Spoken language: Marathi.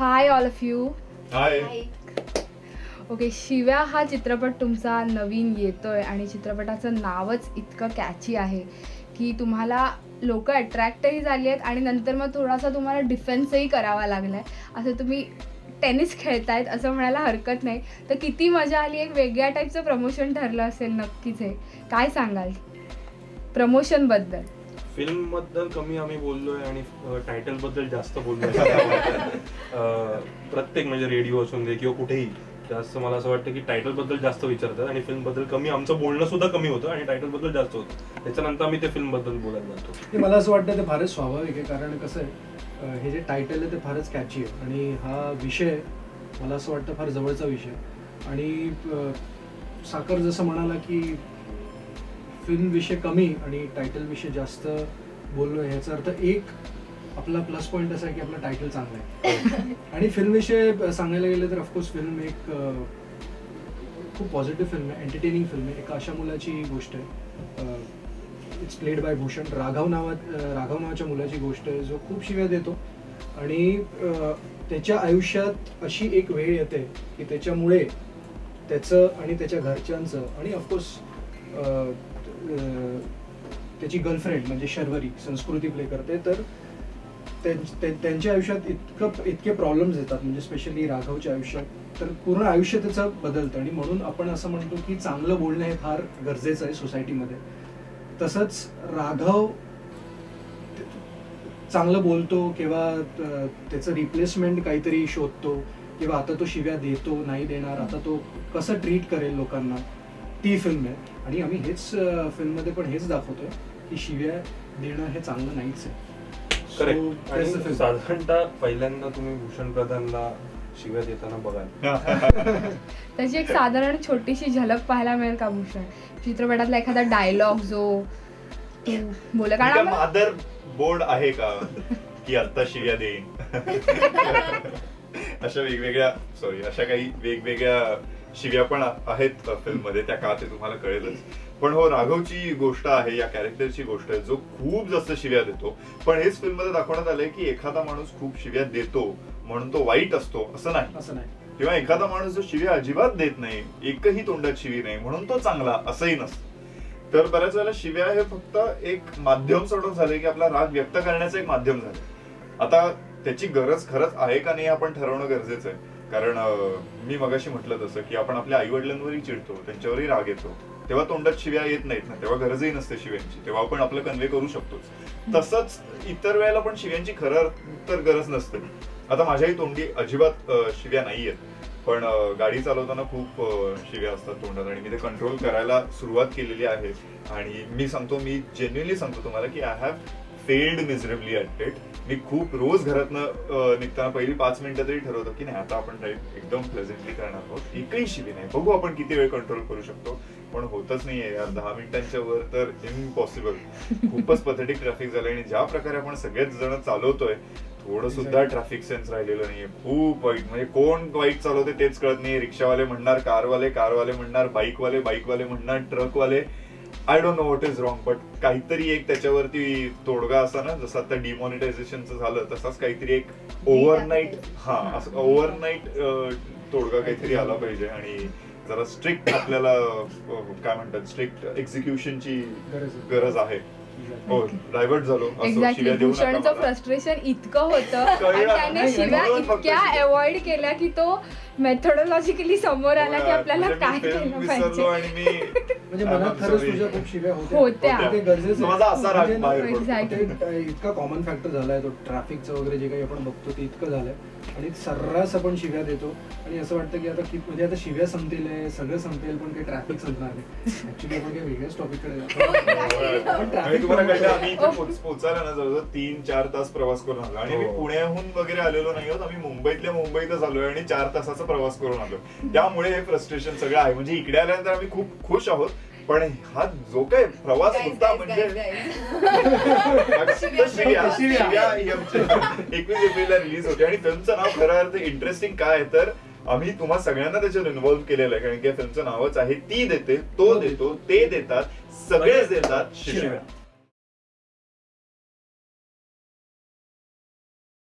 Hi all of you. High. Okay, शिव्या हा चित्रपट तुमचा नवीन येतोय आणि चित्रपटाचं नावच इतकं कॅची आहे की तुम्हाला लोक अट्रॅक्टही झाली आहेत आणि नंतर मग थोडासा तुम्हाला डिफेन्सही करावा लागला आहे. असं तुम्ही टेनिस खेळतायत असं म्हणायला हरकत नाही. तर किती मजा आली, एक वेगळ्या टाईपचं प्रमोशन ठरलं असेल नक्कीच. हे काय सांगाल प्रमोशनबद्दल? फिल्मबद्दल कमी आम्ही बोललोय आणि टायटलबद्दल जास्त बोललोय. प्रत्येक म्हणजे रेडिओ असून दे किंवा कुठेही जास्त मला असं वाटतं की टायटलबद्दल जास्त विचारतात आणि फिल्मबद्दल कमी. आमचं बोलणं सुद्धा कमी होतं आणि टायटलबद्दल जास्त होतं. त्याच्यानंतर आम्ही ते फिल्मबद्दल बोलायला जातो. मला असं वाटतं ते फारच स्वाभाविक आहे, कारण कसं आहे हे जे टायटल आहे ते फारच कॅची आहे आणि हा विषय मला असं वाटतं फार जवळचा विषय. आणि साकर जसं म्हणाला की फिल्म विषय कमी आणि टायटल विषय जास्त बोललो, ह्याचा अर्थ एक आपला प्लस पॉईंट असा आहे की आपला टायटल चांगला आहे. आणि फिल्म विषय सांगायला गेलं तर ऑफकोर्स फिल्म एक खूप पॉझिटिव्ह फिल्म आहे, एंटरटेनिंग फिल्म आहे. एका अशा मुलाची गोष्ट आहे, it's played by Bhushan. Raghav नावाच्या मुलाची गोष्ट आहे जो खूप शिव्या देतो आणि त्याच्या आयुष्यात अशी एक वेळ येते की त्याच्यामुळे त्याचं आणि त्याच्या घरच्यांचं आणि ऑफकोर्स त्याची गर्लफ्रेंड म्हणजे शर्वरी संस्कृती प्ले करते, तर त्यांच्या आयुष्यात इतके प्रॉब्लेम्स येतात, म्हणजे स्पेशली राघवच्या आयुष्यात, तर पूर्ण आयुष्य त्याचं बदलतं. आणि म्हणून आपण असं म्हणतो की चांगलं बोलणं हे फार गरजेचं आहे सोसायटीमध्ये. तसंच राघव चांगलं बोलतो किंवा त्याचं रिप्लेसमेंट काहीतरी शोधतो किंवा आता तो शिव्या देतो नाही देणार, आता तो कसं ट्रीट करेल लोकांना, ती फिल्म आहे. आणि आम्ही हेच फिल्ममध्ये पण हेच दाखवतोय की शिव्या देणं हे चांगलं नाहीच आहे. करेक्ट. आणि साधारणतः पहिल्यांदा तुम्ही भूषण प्रधानला शिव्या देताना बघाल, त्याची एक साधारण छोटीशी झलक पाहायला मिळेल का भूषण चित्रपटातला एखादा डायलॉग जो बोल? कारण मादर बोर्ड आहे का की आता शिव्या देईन? अशा काही वेगवेगळ्या शिव्या पण आहेत फिल्म मध्ये, त्या का ते तुम्हाला कळेलच. पण हो, राघवची गोष्ट आहे, या कॅरेक्टरची गोष्ट आहे जो खूप जास्त शिव्या देतो. पण हेच फिल्म मध्ये दाखवण्यात आलंय की एखादा माणूस खूप शिव्या देतो म्हणून तो वाईट असतो असं नाही. किंवा एखादा माणूस जो शिव्या अजिबात देत नाही, एकही तोंडात शिवी नाही म्हणून तो चांगला असंही नसतं. तर बऱ्याच वेळेला शिव्या हे फक्त एक माध्यम सोडून झाले की आपला राग व्यक्त करण्याचं एक माध्यम झालं. आता त्याची गरज खरंच आहे का नाही आपण ठरवणं गरजेचं आहे. कारण मी मगाशी म्हटलं तसं की आपण आपल्या आई वडिलांवरही चिडतो, त्यांच्यावरही राग येतो, तेव्हा तोंडात शिव्या येत नाहीत ना, तेव्हा गरजही नसते शिव्यांची, तेव्हा आपण आपलं कन्वे करू शकतोच. तसंच इतर वेळेला पण शिव्यांची खरं तर गरज नसते. आता माझ्याही तोंडी अजिबात शिव्या नाही आहेत, पण गाडी चालवताना खूप शिव्या असतात तोंडात आणि मी ते कंट्रोल करायला सुरुवात केलेली आहे. आणि मी जेन्युइनली सांगतो तुम्हाला की I have failed miserably at it. मी खूप रोज घरातनं निघताना पहिली 5 मिनिटं तरी ठरवतो की नाही आता आपण ड्राईव्ह एकदम प्लेझेंटली करणार आहोत, एकही शिवी नाही, बघू आपण किती वेळ कंट्रोल करू शकतो. पण होतच नाहीये यार, 10 मिनिटांच्या वर तर इम्पॉसिबल. खूपच पथेटिक ट्रॅफिक झालं आणि ज्या प्रकारे आपण सगळेच जण चालवतोय थोडं सुद्धा ट्रॅफिक सेन्स राहिलेलं नाहीये. खूप वाईट, म्हणजे कोण वाईट चालवते तेच कळत नाही. रिक्षावाले म्हणणार कारवाले म्हणणार बाईकवाले म्हणणार ट्रकवाले. I don't know what is wrong, but काहीतरी एक त्याच्यावरती तोडगा असा ना, जसं आता डिमॉनिटायझेशनचं झालं तसाच काहीतरी एक ओव्हरनाईट तोडगा काहीतरी आला पाहिजे. आणि जरा स्ट्रिक्ट आपल्याला काय म्हणतात स्ट्रिक्ट एक्झिक्युशनची गरज आहे. हो, डायव्हर्ट झालो. एक्झॅक्टली, भूषणचं फ्रस्ट्रेशन इतकं होतं आणि त्याने शिव्या इतक्या अवॉइड केल्या की तो मेथोडॉलॉजिकली समोर आला की आपल्याला काय केलं पाहिजे. म्हणजे मनात खरंच तुझ्या खूप शिव्या होत्या, ते गरजेचं आहे. इतका कॉमन फॅक्टर झालाय तो ट्रॅफिकचं वगैरे जे काही आपण बघतो ते इतकं झालंय आणि सर्रास आपण शिव्या देतो. आणि असं वाटतं की आता म्हणजे आता शिव्या संपतील, सगळं संपेल, पण काही ट्रॅफिक संपणार नाही. ऍक्च्युली आपण काही वेगळ्याच टॉपिककडे तुम्हाला कळलं, आम्ही इथे पोहोचायला ना जवळजवळ 3-4 तास प्रवास करून आलो आणि आम्ही पुण्याहून वगैरे आलेलो नाही आहोत. आम्ही मुंबईतच आलोय आणि 4 तासाचा प्रवास करून आलो. त्यामुळे हे फ्रस्ट्रेशन सगळं आहे. म्हणजे इकडे आल्यानंतर आम्ही खूप खुश आहोत, पण हा जो काय प्रवास होता म्हणजे 21 एप्रिलला रिलीज होते. आणि फिल्मचं नाव खरं अर्थ इंटरेस्टिंग काय आहे तर आम्ही तुम्हा सगळ्यांना त्याच्यात इन्व्हॉल्व्ह केलेलं आहे, कारण की फिल्मचं नावच आहे ती देते, तो देतो, ते देतात, सगळेच देतात शिव्या.